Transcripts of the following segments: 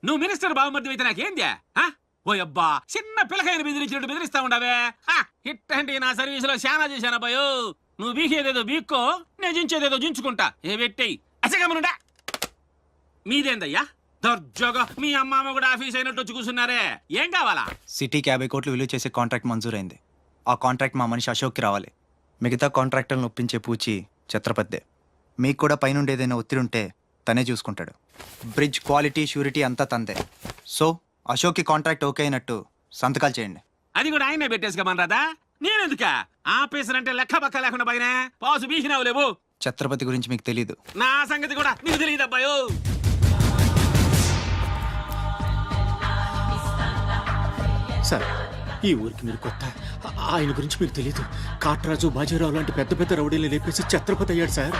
నువ్వు మినిస్టర్ బావమర్ది అయితే నాకేంద్యా ఓ అబ్బా చిన్న పిల్లకాయని బెదిరించినట్టు బెదిరిస్తా ఉండవే ఇట్టండి నా సర్వీసులో శానా చేశాను అబ్బాయో నువ్వు బీకేదేదో బీక్కో నేను జించేదేదో జించుకుంటా ఏ పెట్టేయి అసగమనుడా మీదేందయ్యా దర్జోగా మీ అమ్మ కూడా ఆఫీస్ అయినట్టు వచ్చి కూర్చున్నారే ఏం కావాలా సిటీకి 50 కోట్లు విలువ చేసే కాంట్రాక్ట్ మంజూరైంది. ఆ కాంట్రాక్ట్ మా మనిషి అశోక్కి రావాలి. మిగతా కాంట్రాక్టర్లను ఒప్పించే పూచి ఛత్రపతిదే. మీకు కూడా పైనుండి ఏదైనా ఒత్తిడి ఉంటే తనే చూసుకుంటాడు. బ్రిడ్జ్ క్వాలిటీ షూరిటీ అంతా తందే. సో అశోక్కి కాంట్రాక్ట్ ఓకే అయినట్టు సంతకాలు చేయండి. అది కూడా ఆయనే పెట్టేసుకోమనరాదా నేనెందుక ఆఫీసర్ అంటే లెక్క పక్క లేకుండా పైన పాసు బీసినావు లేవు. ఛత్రపతి గురించి మీకు తెలీదు. నా సంగతి కూడా నీకు తెలియదు అబ్బాయో. సార్ ఈ ఊరికి మీరు కొత్త, ఆయన గురించి మీకు తెలియదు. కాట్రాజు బాజీరావు లాంటి పెద్ద పెద్ద రౌడీలు లేపేసి ఛత్రపతి అయ్యాడు సార్.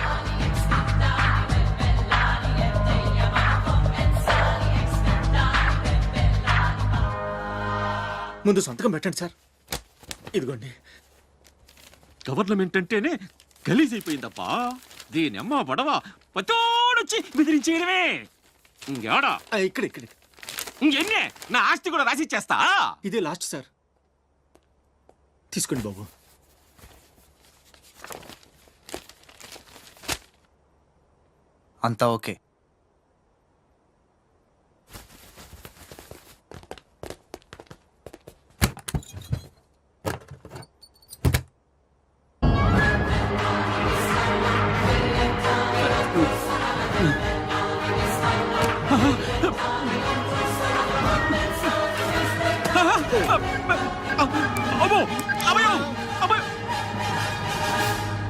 ముందు సంతకం పెట్టండి సార్. ఇదిగోండి. గవర్నమెంట్ అంటేనే గలీజ్ అయిపోయిందప్పా. దీని అమ్మ పడవ పతోడొచ్చి బెదిరించేయడమే. ఇంకేడా ఇక్కడ ఇక్కడ ఇంకెన్నే నా ఆస్తి కూడా రాసిచ్చేస్తా. ఇదే లాస్ట్ సార్. తీసుకోండి బాబు. అంతా ఓకే.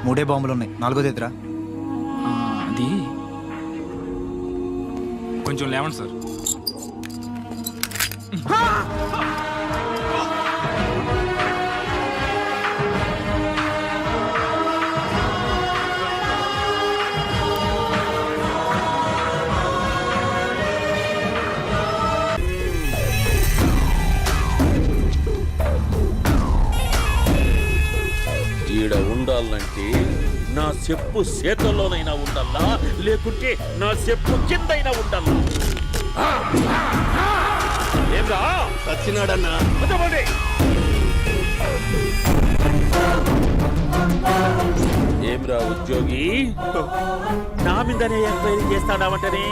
మూడే బాంబులు ఉన్నాయి, నాలుగోది ఎదురా. అది కొంచెం లేవండి సార్. ఈడ ఉండాలంటే నా చెప్పు చేతల్లోనైనా ఉండాలా, లేకుంటే నా చెప్పు కిందైనా ఉండాలా. ఏమ్రా సచ్చినాడన్నా. ఏమ్రా ఉద్యోగి, నా మీదనే ఎంక్వైరీ చేస్తాడావంటనే?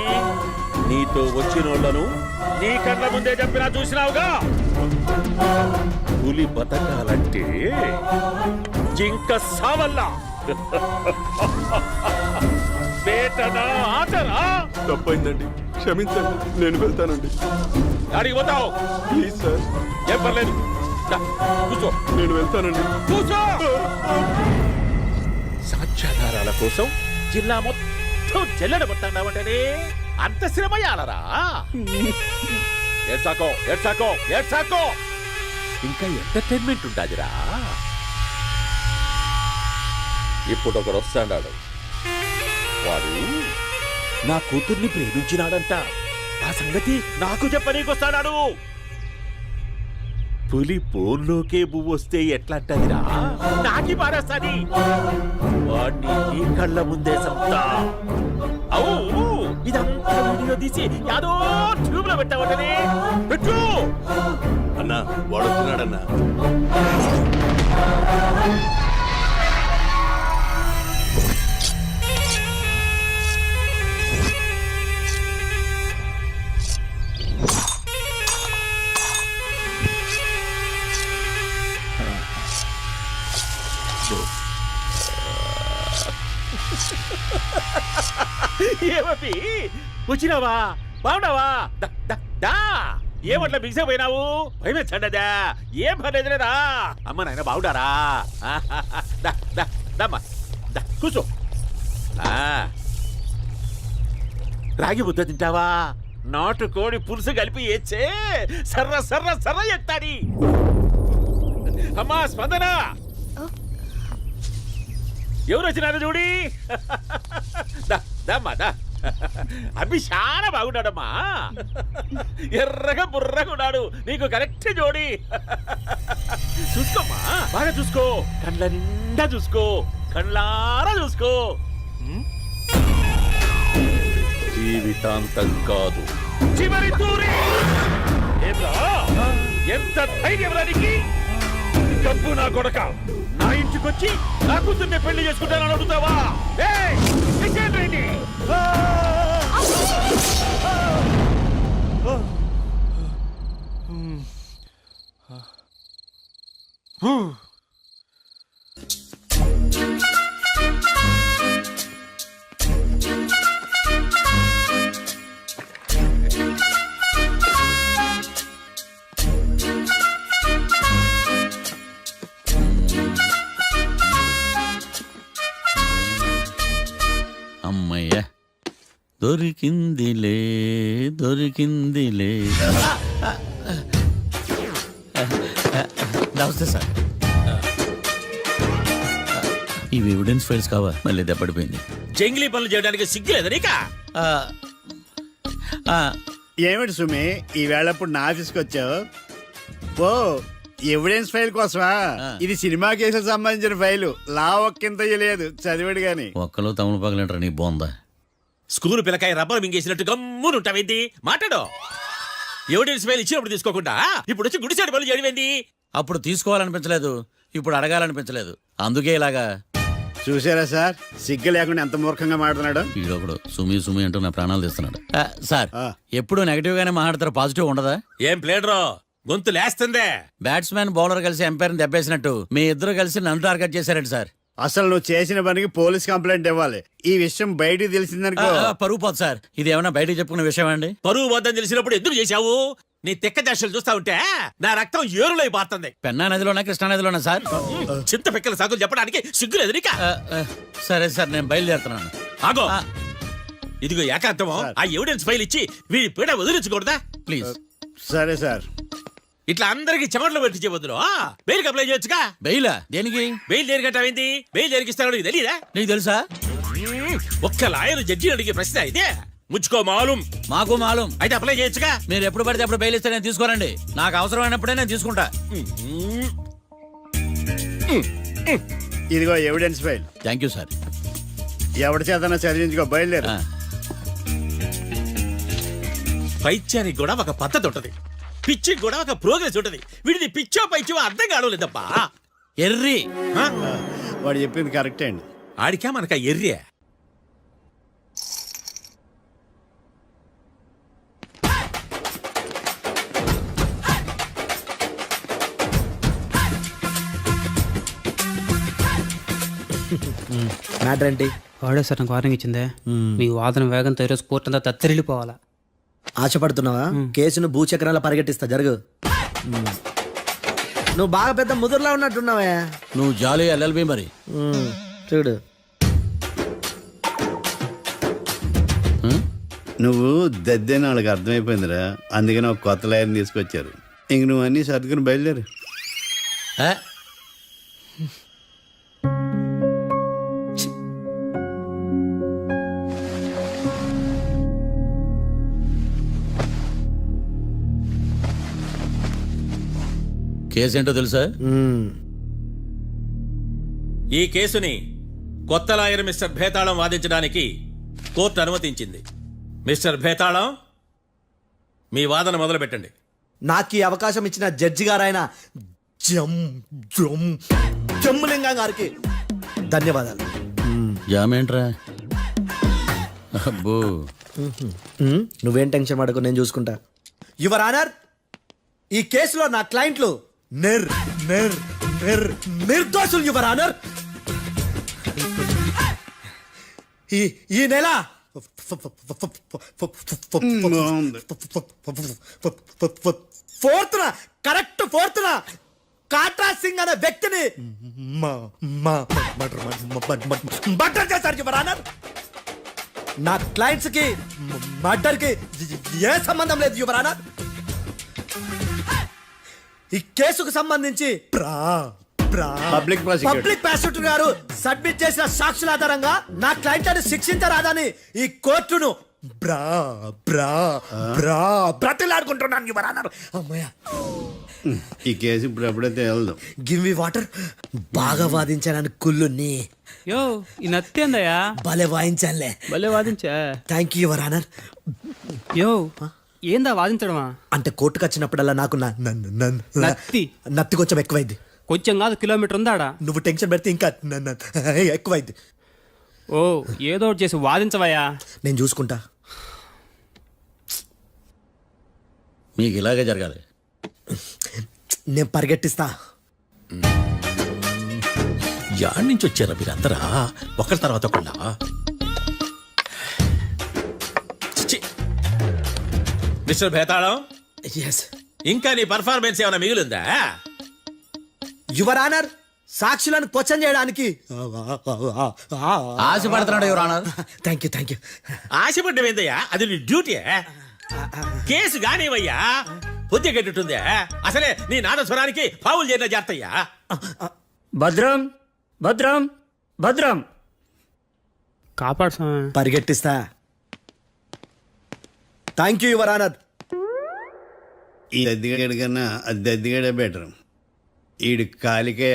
నీతో వచ్చినోళ్లను నీ కళ్ళ ముందే చెప్పినా చూసినావుగా. పులి బతకాలంటే జింక సావల్లా. బేటనా ఆటరా? తప్పైందండి, క్షమించండి, నేను వెళ్తానండి. అడిగి పోతావు? Please sir. ఏం పర్లేదు, కూర్చో. నేను వెళ్తానండి. కూర్చో. సాక్ష్యాధారాల కోసం జిల్లా మొత్తం చెల్లడబట్టావంటనే అంత శ్రమయాలరా? ఏడ్సాకో ఏడ్సాకో ఏడ్సాకో, ఇంకా ఎంటర్టైన్మెంట్ ఉండాదిరా. ఇప్పుడు ఒకడు వస్తాడాడు. వాడు నా కూతుర్ని ప్రేమించినాడంట. ఆ సంగతి నాకు చెప్పనీకొస్తాడాడు. పులి పోర్లోకే పువ్వు వస్తే ఎట్లాంటదిరా? నాకి పారేస్తాది. వాడిని నీ కళ్ళ ముందే సంతా. అవు ఇదంతా వీడియో తీసి యాదో ట్యూబ్ లో పెట్టావటనే. పెట్టు అన్నా, వాడు వస్తున్నాడన్నా. ఏమీ వచ్చినావా? బాగున్నావా? ఏమట్లా బిగిసే పోయినావు? భయమేచ్చండదా? ఏం పర్లేదులేదా? అమ్మ నాయన బాగుండారా? కూర్చో. రాగి ముద్ద తింటావా? నాటు కోడి పులుసు కలిపి ఏచ్చే సర్ర సర్ర సర్ర ఎత్తాడి. అమ్మా స్పందన, ఎవరు వచ్చినారు చూడి. అభి చాలా బాగున్నాడమ్మా. ఎర్రగా బుర్రగా ఉన్నాడు. నీకు కరెక్ట్ జోడి. చూసుకోమ్మా, బాగా చూసుకో. కండ్ల నిండా చూసుకో, కండ్లారా చూసుకో. జీవితాంతం కాదు, చివరి తూరి. ఎంత ధైర్యం రానికి డబ్బు నా కొడక నా ఇంటికొచ్చి నా కూతుర్ని పెళ్లి చేసుకుంటానని అడుగుతావా? ఏయ్, చేసేయండి ఇది. అమ్మయ్య దొరికిందిలే దొరికిందిలే. నమస్తే సార్. ఇవి ఎవిడెన్స్ ఫైల్స్ కావా? మళ్ళీ దెబ్బడిపోయింది. జంగిలీ పనులు చేయడానికి సిగ్గులేదు నీకా? ఆ, ఆ, ఏమిటి సుమి ఈ వేళప్పుడు నా ఆఫీస్కి వచ్చావు? ఓ ఎవిడెన్స్ ఫైల్ కోసమా? ఇది సినిమా కేసులకు సంబంధించిన ఫైలు. లా ఒక్కింత లేదు, చదివాడు గాని. ఒక్కలో తమలు పగలంటారా నీ బోందా? School పిల్లకాయ rubber మింగేసినట్టు గమ్మునుంటావేంటి? మాట్లాడు. ఎవిడెన్స్ ఫైల్ ఇచ్చినప్పుడు తీసుకోకుండా ఇప్పుడు వచ్చి గుడిసాడు పనులు చేయడమేంటి? అప్పుడు తీసుకోవాలనిపించలేదు, ఇప్పుడు అడగాలనిపించలేదు, అందుకే ఇలాగా. చూసారా సార్, సిగ్గు లేకుండా ఎంత మూర్ఖంగా మాట్లాడుతున్నాడు. ఈడొకడు సుమి సుమి అంటూ నా ప్రాణాలు తీస్తున్నాడు. సార్ ఆ. ఎప్పుడు నెగటివ్ గానే మాట్లాడతారు, పాజిటివ్ ఉండదా? ఏం ప్లేడరో గొంతు లేస్తుందే. బ్యాట్స్మెన్ బౌలర్ కలిసి ఎంపైర్ని దెబ్బేసినట్టు మీ ఇద్దరు కలిసి నన్ను టార్గెట్ చేశారండి సార్. అసలు నువ్వు చేసిన పనికి పోలీస్ కంప్లైంట్ ఇవ్వాలి. ఈ విషయం బయటికి తెలిసిందనుకో. పరువు పోదు సార్. ఇది ఏమైనా బయటకు చెప్పుకునే విషయం అండి? పరువు వద్దని తెలిసినప్పుడు ఎందుకు చేశావు? నీ తెక్క దశలు చూస్తా ఉంటే నా రక్తం ఏరులై పారుతుంది. పెన్నా నదిలోనా కృష్ణా నదిలోనా సార్? చింత పిక్కల సాగులు చెప్పడానికి సిగ్గులేదు నీకా? సరే సార్, నేను బయలుదేరుతున్నాను. ఆగో, ఆ. ఇదిగో ఏకాంతమో ఆ ఎవిడెన్స్ ఫైల్ ఇచ్చి వీడి పీడ వదిలించకూడదా? ప్లీజ్. సరే సార్. ఇట్లా అందరికి చెమటలు పెట్టి చేయవద్దు. బెయిల్కి అప్లై చేయొచ్చుగా. బెయిలా? దేనికి? బెయిల్ దేనికంటావేంటి? బెయిల్ దేనికిస్తాడో నీకు తెలియదా? నీకు తెలుసా? ఒక్క లాయర్ జడ్జి అడిగే ప్రశ్న ఇదే. ముచ్చుకో మాలూం. మాకు మాలూం. అయితే అప్లై చేయొచ్చుగా. మీరు ఎప్పుడు పడితే అప్పుడు బెయిల్ ఇస్తే నేను తీసుకోరండి. నాకు అవసరమైనప్పుడే నేను తీసుకుంటా. ఇదిగో evidence file. Thank you sir. ఎవరి చేతనా చదివించుకో, బయలుదేరు. ఆ, పైత్యానికి కూడా ఒక పద్ధతి ఉంటది, పిచ్చికి కూడా ఒక ప్రోగ్రెస్ ఉంటది. వీడిది పిచ్చో పైచో అర్థం కావలేదబ్బా. ఎర్రి. ఆ? వాడు చెప్పింది కరెక్టే అండి. ఆడికా మనక ఎర్రే. మ్యాటర్ ఏంటి? వాడే సార్ నాకు వార్నింగ్ ఇచ్చిందే. మీ వాదన వేగంతో ఈరోజు కోర్టు అంతా తత్తరిల్లిపోవాలా. ఆశపడుతున్నావా? కేసును భూచక్రాల పరిగెట్టిస్తా, జరుగు. నువ్వు బాగా పెద్ద ముదురులా ఉన్నట్టున్నావే. నువ్వు జాలి ఎల్ఎల్బి మరి. చూడు, నువ్వు దద్దేని వాళ్ళకి అర్థమైపోయిందిరా. అందుకని ఒక కొత్త లాయర్ని తీసుకొచ్చారు. ఇంక నువ్వు అన్నీ సర్దుకుని బయలుదేరు. ఆ? కేసు ఏంటో తెలుసా? ఈ కేసుని కొత్త లాయర్ మిస్టర్ భేతాళం వాదించడానికి కోర్టు అనుమతించింది. మిస్టర్ భేతాళం, మీ వాదన మొదలు పెట్టండి. నాకు ఈ అవకాశం ఇచ్చిన జడ్జి గారైన జమ్ములింగం గారికి ధన్యవాదాలు. జామేంట్రా? అబ్బో, నువ్వేం టెన్షన్ పడకు, నేను చూసుకుంటా. యువర్ ఆనర్, ఈ కేసులో నా క్లయింట్లు నిర్దోషులు యువర్ ఆనర్. ఈ నెల ఫోర్త్న కాట్రా సింగ్ అనే వ్యక్తిని మర్డర్ చేశారు యువర్ ఆనర్. నా క్లయింట్స్ కి మర్డర్ కి ఏ సంబంధం లేదు యువర్ ఆనర్. ఈ కేసుకు సంబంధించి పబ్లిక్ ప్రాసిక్యూటర్ గారు సబ్మిట్ చేసిన సాక్షుల ఆధారంగా నా క్లయింట్ అని శిక్షించరాదని ఈ కోర్టును బ్రతిలాడుకుంటున్నాను యువర్ ఆనర్. అమ్మయ్య, ఈ కేసు ఇప్పుడు ఎప్పుడైతే వెళ్దాం. Give me water. బాగా వాదించానని కుళ్ళుని యో ఈ నత్తేందయ్యా? భలే వాయించానులే. భలే వాదించా. Thank you your honour. యో ఏందా వాదించడమా? అంటే కోర్టుకు వచ్చినప్పుడల్లా నాకు నత్తి. నత్తి కొంచెం ఎక్కువైంది. కొంచెం కాదు, కిలోమీటర్ ఉందాడా? నువ్వు టెన్షన్ పెడితే ఇంకా ఎక్కువైంది. ఓ ఏదో ఒకటి చేసి వాదించవయ్యా. నేను చూసుకుంటా. మీకు ఇలాగే జరగాలి. నేను పరిగెట్టిస్తా. యాడ్ నుంచి వచ్చారా మీరందరా ఒకరి తర్వాత ఒకళ్ళ? మిస్టర్ భేతాళం, ఎస్ ఇంకా నీ పర్ఫార్మెన్స్ ఏమైనా మిగిలిందా? యువర్ ఆనర్, సాక్షులను క్వశ్చన్ చేయడానికి. ఆశపడుతున్నాడు యువర్ ఆనర్. Thank you. ఆశపడ్డం ఏందయ్యా, అది నీ డ్యూటీ. కేసు గానివయ్యా, బుద్ధి గట్టుందే. అసలే నీ నాదస్వరానికి పావులు చేరిన జాతయ్యా. భద్రం భద్రం భద్రం కాపాడు స్వామి. పరిగెట్టిస్తా. Thank you your honour. ఈ దద్దిగడి కన్నా అది దద్దిగడే బెటర్. ఈడు కాలికే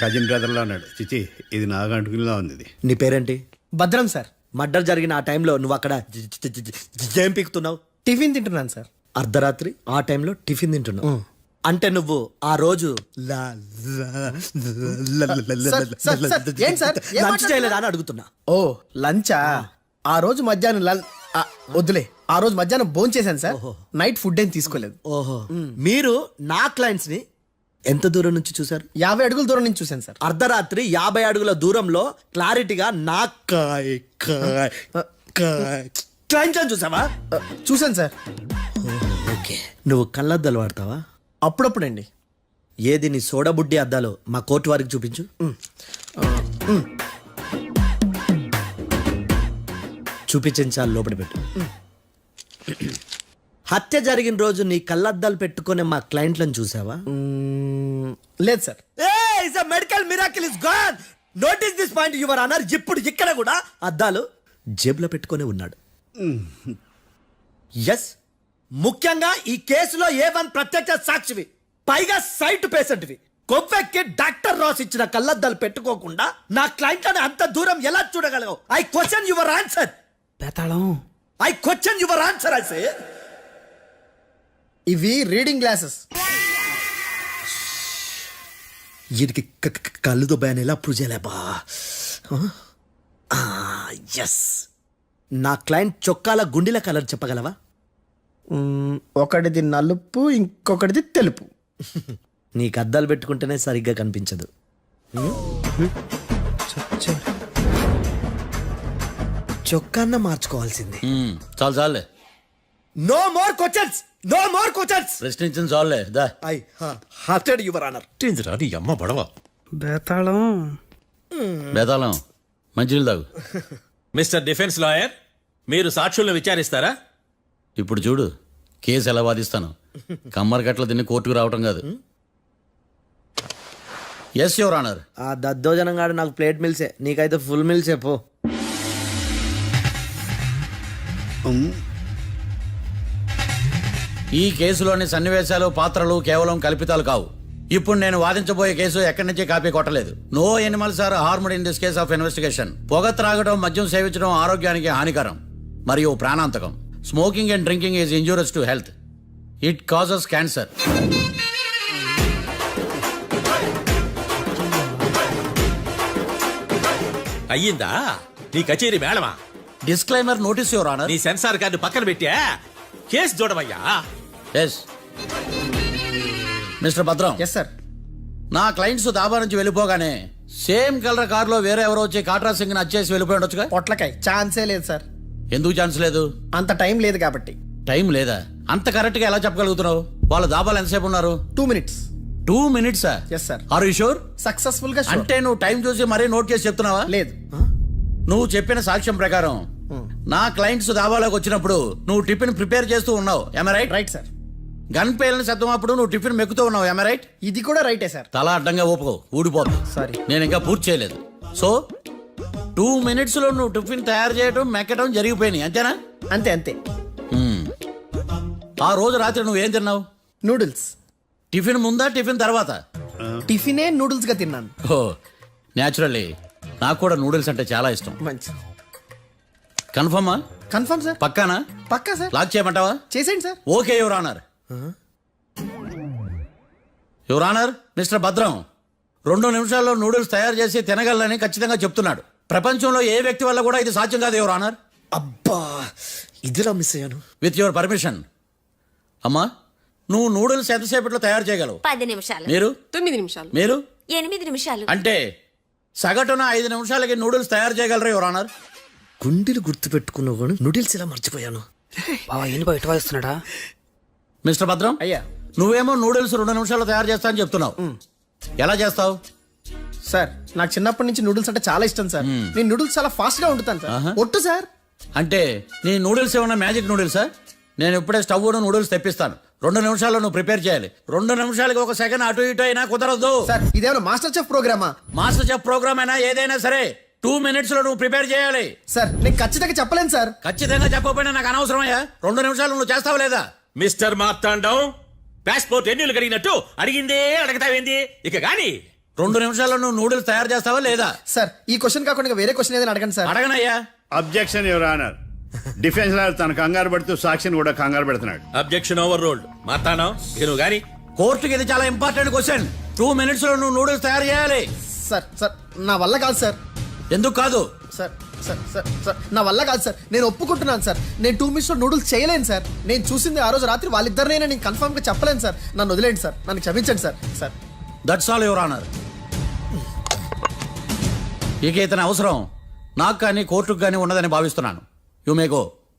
కజిన్ బ్రదర్లో ఉన్నాడు. చిచి, ఇది నాగంటుకులా ఉంది. ఇది నీ పేరేంటి? భద్రం సార్. మర్డర్ జరిగిన ఆ టైంలో నువ్వు అక్కడ ఏం పీకుతున్నావు? టిఫిన్ తింటున్నాను సార్. అర్ధరాత్రి ఆ టైంలో టిఫిన్ తింటున్నావు అంటే నువ్వు ఆ రోజు లంచ్ చేయలేదా అని అడుగుతున్నా. ఓ లంచా? ఆ రోజు మధ్యాహ్నం వద్దులే, ఆ రోజు మధ్యాహ్నం భోంచేశాను సార్. నైట్ ఫుడ్ ఏం తీసుకోలేదు. ఓహో, మీరు నా క్లయింట్స్ ని ఎంత దూరం నుంచి చూసారు? 50 అడుగుల దూరం నుంచి చూశాను సార్. అర్ధరాత్రి 50 అడుగుల దూరంలో క్లారిటీగా నా క్లయింట్స్ అని చూసావా? చూశాను సార్. ఓకే, నువ్వు కళ్ళద్దాలు వాడతావా? అప్పుడప్పుడండి. ఏది నీ సోడబుడ్డి అద్దాలు మా కోర్టు వారికి చూపించు. చూపించాలి, లోపల పెట్టు. హత్య జరిగిన రోజు నీ కళ్ళద్దాలు పెట్టుకునే మా క్లయింట్లను చూసావా? లేదు sir. Medical miracle is gone. Notice this point your honour. ఇప్పుడు ఇక్కడ కూడా అద్దాలు జేబులో పెట్టుకొని ఉన్నాడు. ఎస్, ముఖ్యంగా ఈ కేసులో A1 ప్రత్యక్ష సాక్షివి, పైగా సైట్ పేషెంట్వి. కొవ్వెక్కి డాక్టర్ రాస్ ఇచ్చిన కళ్ళద్దాలు పెట్టుకోకుండా నా క్లయింట్లని అంత దూరం ఎలా చూడగలవు? I question your answer. బేతాళం, I question your answer. I say ఇవి రీడింగ్ గ్లాసెస్. వీడికి కళ్ళు దుబ్బాయని ఎలా ప్రూవ్ చేయలేబా? ఎస్, నా క్లయింట్ చొక్కాల గుండెల కలర్ చెప్పగలవా? ఒకటిది నలుపు, ఇంకొకటిది తెలుపు. నీకు అద్దాలు పెట్టుకుంటేనే సరిగ్గా కనిపించదు. చొక్కాన్న మార్చుకోవాల్సింది. చాలు చాలులే, no more questions, no more questions. ప్రశ్నించింది చాలులే. దా ఐ హార్టెడ్ యువర్ ఆనర్. ఏందిరా నీ అమ్మ బడవ? బేతాళం, బేతాళం మంచినీళ్ళు తాగు. మిస్టర్ డిఫెన్స్ లాయర్, మీరు సాక్షులను విచారిస్తారా? ఇప్పుడు చూడు కేసు ఎలా వాదిస్తాను. కమ్మరి గట్ల తిని కోర్టుకు రావటం కాదు. Yes your honour. ఆ దద్దోజనం గాడు నాకు ప్లేట్ మిల్సే, నీకైతే ఫుల్ మిల్సే పో. ఈ కేసులోని సన్నివేశాలు, పాత్రలు కేవలం కల్పితాలు కావు. ఇప్పుడు నేను వాదించబోయే కేసు ఎక్కడి నుంచి కాపీ కొట్టలేదు. No animals are harmed in this case of investigation. పొగ త్రాగడం, మద్యం సేవించడం ఆరోగ్యానికి హానికరం మరియు ప్రాణాంతకం. Smoking and drinking is injurious to health. It causes cancer. అయ్యిందా నీ కచేరీ మేడమా? Disclaimer notice your honour. నీ సెన్సార్ కార్డు పక్కన పెట్టా కేసు చూడమయ్యా. Yes mister Bhadram. Yes sir. నా క్లయింట్స్ దాబా నుంచి వెళ్ళిపోగానే సేమ్ కలర్ కారులో వేరే ఎవరో వచ్చి కాట్రా సింగ్ వచ్చేసి వెళ్ళిపోయి ఉండొచ్చుగా? పొట్లకాయ ఛాన్సే లేదు సార్. ఎందుకు ఛాన్స్ లేదు? అంత టైం లేదు కాబట్టి. టైం లేదా? అంత కరెక్ట్ గా ఎలా చెప్పగలుగుతున్నావు? వాళ్ళ దాబాలు ఎంతసేపు ఉన్నారు? 2 minutes. 2 minutes? Yes sir. Are you sure? Successful గా అంటే నువ్వు టైం చూసి మరీ నోట్ చేసి చెప్తున్నావా? లేదు. నువ్వు చెప్పిన సాక్ష్యం ప్రకారం నా క్లయింట్స్ దాబాలోకి వచ్చినప్పుడు నువ్వు టిఫిన్ ప్రిపేర్ చేస్తూ ఉన్నావు. రైట్? Right sir. గన్ పేలిన శబ్దం అప్పుడు నువ్వు టిఫిన్ మెక్కుతూ ఉన్నావు. రైట్? ఇది కూడా రైటే సార్. తల అడ్డంగా ఊపుకో, ఊడిపోదు. సారీ, నేను ఇంకా పూర్తి చేయలేదు. సో 2 minutes లో నువ్వు టిఫిన్ తయారు చేయడం, మెక్కడం జరిగిపోయినాయి, అంతేనా? అంతే అంతే. ఆ రోజు రాత్రి నువ్వు ఏం తిన్నావు? నూడిల్స్. టిఫిన్ ముందా, టిఫిన్ తర్వాత? టిఫినే నూడిల్స్ గా తిన్నాను. ఓ న్యాచురల్లీ నాకు కూడా నూడిల్స్ అంటే చాలా ఇష్టం. మంచి. కన్ఫర్మా? కన్ఫర్మ్ సార్, పక్కానా? పక్కా సార్. లాక్ చేయమంటావా? చేసేయండి sir. Okay your honour. Your honour, mister Bhadram 2 నిమిషాల్లో నూడిల్స్ తయారు చేసి తినగలని ఖచ్చితంగా చెప్తున్నాడు. ప్రపంచంలో ఏ వ్యక్తి వల్ల కూడా ఇది సాధ్యం కాదు యువర్ ఆనర్. అబ్బా, ఇదిలా మిస్ అయ్యాను. With your permission. అమ్మా, నువ్వు నూడిల్స్ ఎంతసేపట్లో తయారు చేయగలవు? 10 నిమిషాలు. మీరు? 9 నిమిషాలు. మీరు? 8 నిమిషాలు. అంటే సగటున 5 నిమిషాలకి నూడిల్స్ తయారు చేయగలరా యువర్ ఆనర్? గుండెలు గుర్తు పెట్టుకున్నావు కానీ నూడిల్స్ ఇలా మర్చిపోయాను. బావా ఏంటి బయట వాయిస్తున్నాడా? మిస్టర్ భద్రం, అయ్యా నువ్వేమో నూడిల్స్ 2 నిమిషాల్లో తయారు చేస్తా అని చెప్తున్నావు. ఎలా చేస్తావు? సార్, నాకు చిన్నప్పటి నుంచి నూడిల్స్ అంటే చాలా ఇష్టం సార్. నేను నూడిల్స్ చాలా ఫాస్ట్ గా వండుతాను సార్. ఒట్టు సార్. అంటే నీ నూడిల్స్ ఏమన్నా మ్యాజిక్ నూడిల్సా? నేను ఇప్పుడే స్టవ్ నూడిల్స్ తెప్పిస్తాను. 2 నిమిషాల్లో నువ్వు ప్రిపేర్ చేయాలి. 2 నిమిషాలకి 1 సెకండ్ అటు ఇటు అయినా కుదరదు. సార్, ఇదేమైనా మాస్టర్ చెఫ్ ప్రోగ్రామా? మాస్టర్ చెఫ్ ప్రోగ్రామ్ అయినా ఏదైనా సరే 2 మినిట్స్ లో నువ్వు ప్రిపేర్ చేయాలి. సార్, నేను ఖచ్చితంగా చెప్పలేను సార్. ఖచ్చితంగా చెప్పకపోయినా నాకు అనవసరమయ్యా. 2 నిమిషాలు నువ్వు చేస్తావా లేదా? మిస్టర్ మార్తాండం, పాస్పోర్ట్ ఎన్నిళ్ళు కడిగినట్టు అడిగిందే అడగతావేంది? ఇక గాని 2 నిమిషాల్లో నువ్వు నూడిల్స్ తయారు చేస్తావా లేదా? సార్, ఈ క్వశ్చన్ కాకుండా ఇంకా వేరే క్వశ్చన్ ఏదైనా అడగండి సార్. అడగనయ్యా. Objection your honour. Defence lawyer తన కంగారు పడుతూ సాక్షిని కూడా కంగారు పెడుతున్నాడు. Objection over rolled. మార్తాండం, ఇక నువ్వు గాని కోర్టుకి ఇది చాలా ఇంపార్టెంట్ క్వశ్చన్. 2 మినిట్స్ లో నువ్వు నూడిల్స్ తయారు చేయాలి. సార్ సార్, నా వల్ల కాదు సార్. ఎందుకు కాదు? సార్ సార్ సార్ సార్, నా వల్ల కాదు సార్. నేను ఒప్పుకుంటున్నాను సార్. నేను 2 మినిట్స్ లో నూడిల్స్ చేయలేను సార్. నేను చూసింది ఆ రోజు రాత్రి వాళ్ళిద్దరినైనా నేను కన్ఫర్మ్ గా చెప్పలేను సార్. నన్ను వదిలేండి సార్. నన్ను క్షమించండి sir. Sir, that's all your honour. ఇక ఇతని అవసరం నాకు కానీ కోర్టుకు కానీ ఉన్నదని భావిస్తున్నాను. You may go.